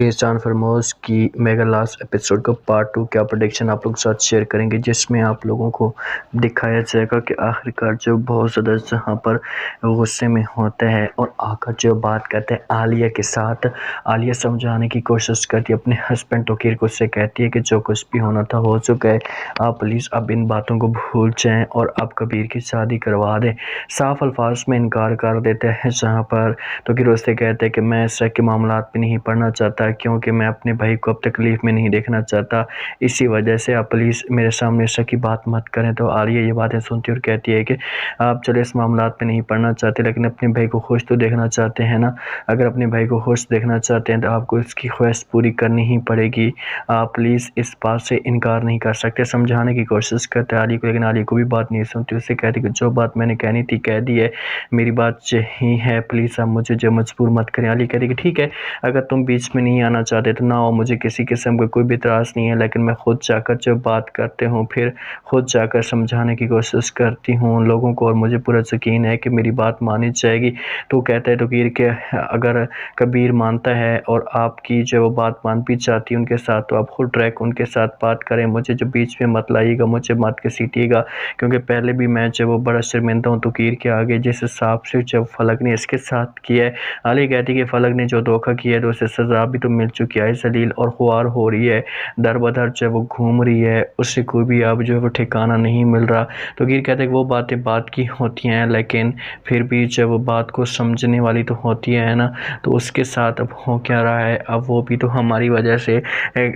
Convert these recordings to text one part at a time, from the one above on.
چاند فرموز کی mega last episode کا پارٹ 2 کیا پریڈکشن آپ لوگ ساتھ شیئر کریں گے، جس میں آپ لوگوں کو دکھایا جائے گا کہ آخرکار جو بہت زیادہ جہاں پر غصے میں ہوتا ہے اور آ کر جو بات کرتے ہیں عالیہ کے ساتھ، عالیہ سمجھانے کی کوشش کرتی ہے اپنے ہسبینڈ توقیر کو، اس سے کہتی ہے کہ جو کچھ بھی ہونا تھا ہو چکا ہے، آپ پلیز اب ان باتوں کو بھول جائیں اور اب کبیر کی شادی کروا دیں۔ صاف الفاظ میں انکار کر دیتے ہیں جہاں پر توقیر اس سے کہتے ہیں کہ میں اس طرح کے معاملات میں نہیں پڑھنا چاہتا کیونکہ میں اپنے بھائی کو اب تکلیف میں نہیں دیکھنا چاہتا، اسی وجہ سے آپ پلیز میرے سامنے اس کی بات مت کریں۔ تو عالیہ یہ باتیں سنتی اور کہتی ہے کہ آپ چلے اس معاملات میں نہیں پڑھنا چاہتے لیکن اپنے بھائی کو خوش تو دیکھنا چاہتے ہیں نا، اگر اپنے بھائی کو خوش دیکھنا چاہتے ہیں تو آپ کو اس کی خواہش پوری کرنی ہی پڑے گی، آپ پلیز اس بات سے انکار نہیں کر سکتے۔ سمجھانے کی کوشش کرتے عالیہ کو لیکن عالیہ کو بھی بات نہیں سنتی، اس سے کہتی کہ جو بات میں نے کہنی تھی کہہ دی ہے، میری بات یہی ہے، پلیز آپ مجھے جو مجبور مت کریں۔ عالیہ کہتی کہ ٹھیک ہے، اگر تم بیچ میں نہیں آنا چاہتے تو نہ ہو، مجھے کسی قسم کا کوئی بھی اعتراض نہیں ہے، لیکن میں خود جا کر جب بات کرتے ہوں پھر خود جا کر سمجھانے کی کوشش کرتی ہوں لوگوں کو اور مجھے پورا یقین ہے کہ میری بات مانی جائے گی۔ تو کہتا ہے توقیر کہ اگر کبیر مانتا ہے اور آپ کی جو وہ بات مان بھی چاہتی ہے ان کے ساتھ تو آپ خود ٹریک ان کے ساتھ بات کریں، مجھے جو بیچ میں مت لائیے گا، مجھے مت گھسیٹیے گا، کیونکہ پہلے بھی میں جو وہ بڑا شرمندہ ہوں توقیر کے آگے جس حساب سے جب فلک نے اس کے ساتھ کیا ہے۔ عالیہ کہتی ہے کہ فلک نے جو دھوکہ کیا ہے تو اسے سزا بھی تو مل چکی ہے، ذلیل اور خوار ہو رہی ہے، در بدر جب وہ گھوم رہی ہے، اس سے کوئی بھی اب جو ہے وہ ٹھکانہ نہیں مل رہا۔ توقیر کہتے ہیں کہ وہ باتیں بات کی ہوتی ہیں لیکن پھر بھی جب وہ بات کو سمجھنے والی تو ہوتی ہے نا، تو اس کے ساتھ اب ہو کیا رہا ہے، اب وہ بھی تو ہماری وجہ سے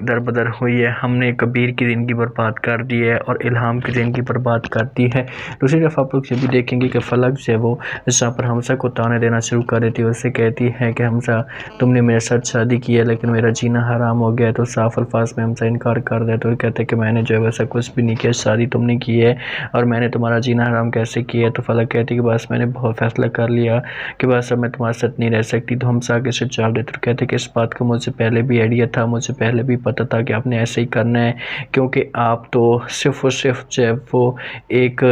در بدر ہوئی ہے، ہم نے کبیر کی زندگی برباد کر دی ہے اور الہام کی زندگی برباد کر دی ہے۔ دوسری طرف آپ لوگ یہ بھی دیکھیں گے کہ فلک جو ہے وہ جہاں پر حمزہ کو تانے دینا شروع کر دیتی ہے، اس سے کہتی ہے کہ حمزہ تم نے میرے ساتھ شادی کی ہے لیکن میرا جینا حرام ہو گیا ہے، تو صاف الفاظ میں حمزہ انکار کر دیتا ہے اور کہتا ہے کہ میں نے جو ہے ویسا کچھ بھی نہیں کیا، شادی تم نے کی ہے اور میں نے تمہارا جینا حرام کیسے کیا ہے۔ تو فلک کہتی ہے کہ بس میں نے بہت فیصلہ کر لیا کہ بس اب میں تمہارے ساتھ نہیں رہ سکتی، تو حمزہ آگے سے جواب دیتا اور کہتے ہیں کہ اس بات کا مجھے پہلے بھی آئیڈیا تھا، مجھے پہلے بھی پتہ تھا کہ آپ نے ایسے ہی کرنا ہے، کیونکہ آپ تو صرف اور صرف جو ہے وہ ایک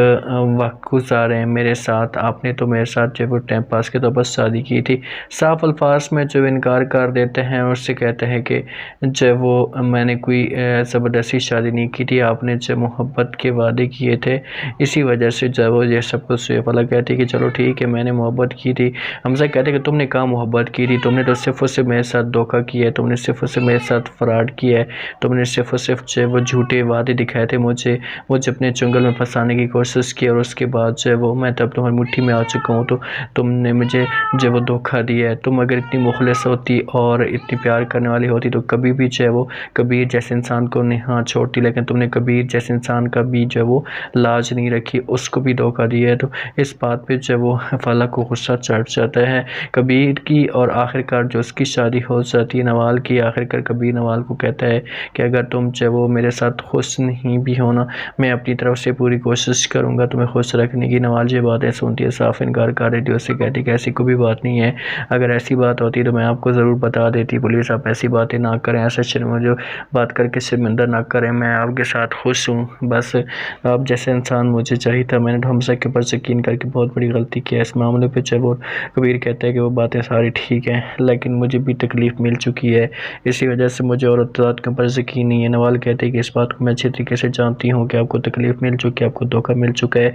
وقت گزارے ہیں میرے ساتھ، آپ نے تو میرے ساتھ جو ہے وہ ٹائم پاس کے طور پر شادی کی تھی۔ صاف الفاظ میں جو انکار کر دیتے ہیں اور اس سے کہتے ہیں کہ جب وہ میں نے کوئی زبردستی شادی نہیں کی تھی، آپ نے جب محبت کے وعدے کیے تھے اسی وجہ سے جب وہ یہ سب کچھ ہوئے۔ فلک کہتی ہے کہ چلو ٹھیک ہے میں نے محبت کی تھی۔ حمزہ کہتے ہیں کہ تم نے کہاں محبت کی تھی، تم نے تو صرف اور صرف میرے ساتھ دھوکہ کیا ہے، تم نے صرف اور صرف میرے ساتھ فراڈ کیا ہے، تم نے صرف اور صرف جو وہ جھوٹے وعدے دکھائے تھے، مجھے اپنے چنگل میں پھنسانے کی کوشش کی اور اس کے بعد جو وہ میں تب تمہاری مٹھی میں آ چکا ہوں تو تم نے مجھے جو وہ دھوکہ دیا ہے۔ تم اگر اتنی مخلص ہوتی اور اتنی پیار کرنے والی ہوتی تو کبھی بھی جو ہے وہ کبیر جیسے انسان کو نہیں ہاں چھوڑتی، لیکن تم نے کبیر جیسے انسان کا بھی جو ہے وہ لاج نہیں رکھی، اس کو بھی دھوکہ دیا ہے۔ تو اس بات پہ جو وہ فلک کو غصہ چڑھ جاتا ہے کبیر کی، اور آخرکار جو اس کی شادی ہو جاتی ہے نوال کی۔ آخرکار کبیر نوال کو کہتا ہے کہ اگر تم جو وہ میرے ساتھ خوش نہیں بھی ہونا، میں اپنی طرف سے پوری کوشش کروں گا تمہیں خوش رکھنے کی۔ نوال یہ باتیں سنتی ہے، صاف انکار کر دیتی ہے، اس سے کہتی ہے کہ ایسی کوئی بھی بات نہیں ہے، اگر ایسی بات ہوتی تو میں آپ کو ضرور بتا دیتی، پولیس آپ ایسی باتیں نہ کریں، ایسا جو بات کر کے شرمندہ نہ کریں، میں آپ کے ساتھ خوش ہوں، بس آپ جیسے انسان مجھے چاہیے تھا، میں نے حمزہ کے اوپر یقین کر کے بہت بڑی غلطی کی ہے اس معاملے پہ۔ جب کبیر کہتا ہے کہ وہ باتیں ساری ٹھیک ہیں لیکن مجھے بھی تکلیف مل چکی ہے، اسی وجہ سے مجھے اور ذات کے اوپر یقین نہیں ہے۔ نوال کہتے ہیں کہ اس بات کو میں اچھی طریقے سے جانتی ہوں کہ آپ کو تکلیف مل چکی ہے، آپ کو دھوکہ مل چکا ہے،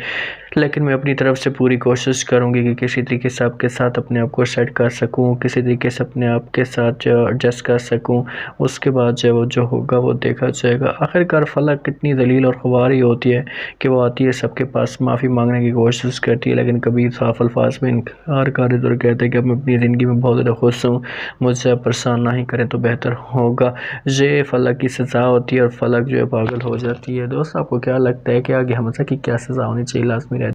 لیکن میں اپنی طرف سے پوری کوشش کروں گی کہ کسی طریقے سے آپ کے ساتھ اپنے آپ کو سیٹ کر سکوں، کسی طریقے سے اپنے آپ کے ساتھ ایڈجسٹ کر سکوں، اس کے بعد جو ہوگا وہ دیکھا جائے گا۔ آخرکار فلک کتنی ذلیل اور خوار ہی ہوتی ہے کہ وہ آتی ہے سب کے پاس معافی مانگنے کی کوشش کرتی ہے، لیکن کبھی صاف الفاظ میں انکار کر دیتے اور کہتے ہیں کہ اب میں اپنی زندگی میں بہت زیادہ خوش ہوں، مجھ سے آپ پریشان نہ ہی کریں تو بہتر ہوگا۔ یہ فلک کی سزا ہوتی ہے اور فلک جو ہے پاگل ہو جاتی ہے۔ دوست آپ کو کیا لگتا ہے کہ آگے حمزہ کی کیا سزا ہونی چاہیے؟ لازمی رہتی ہے۔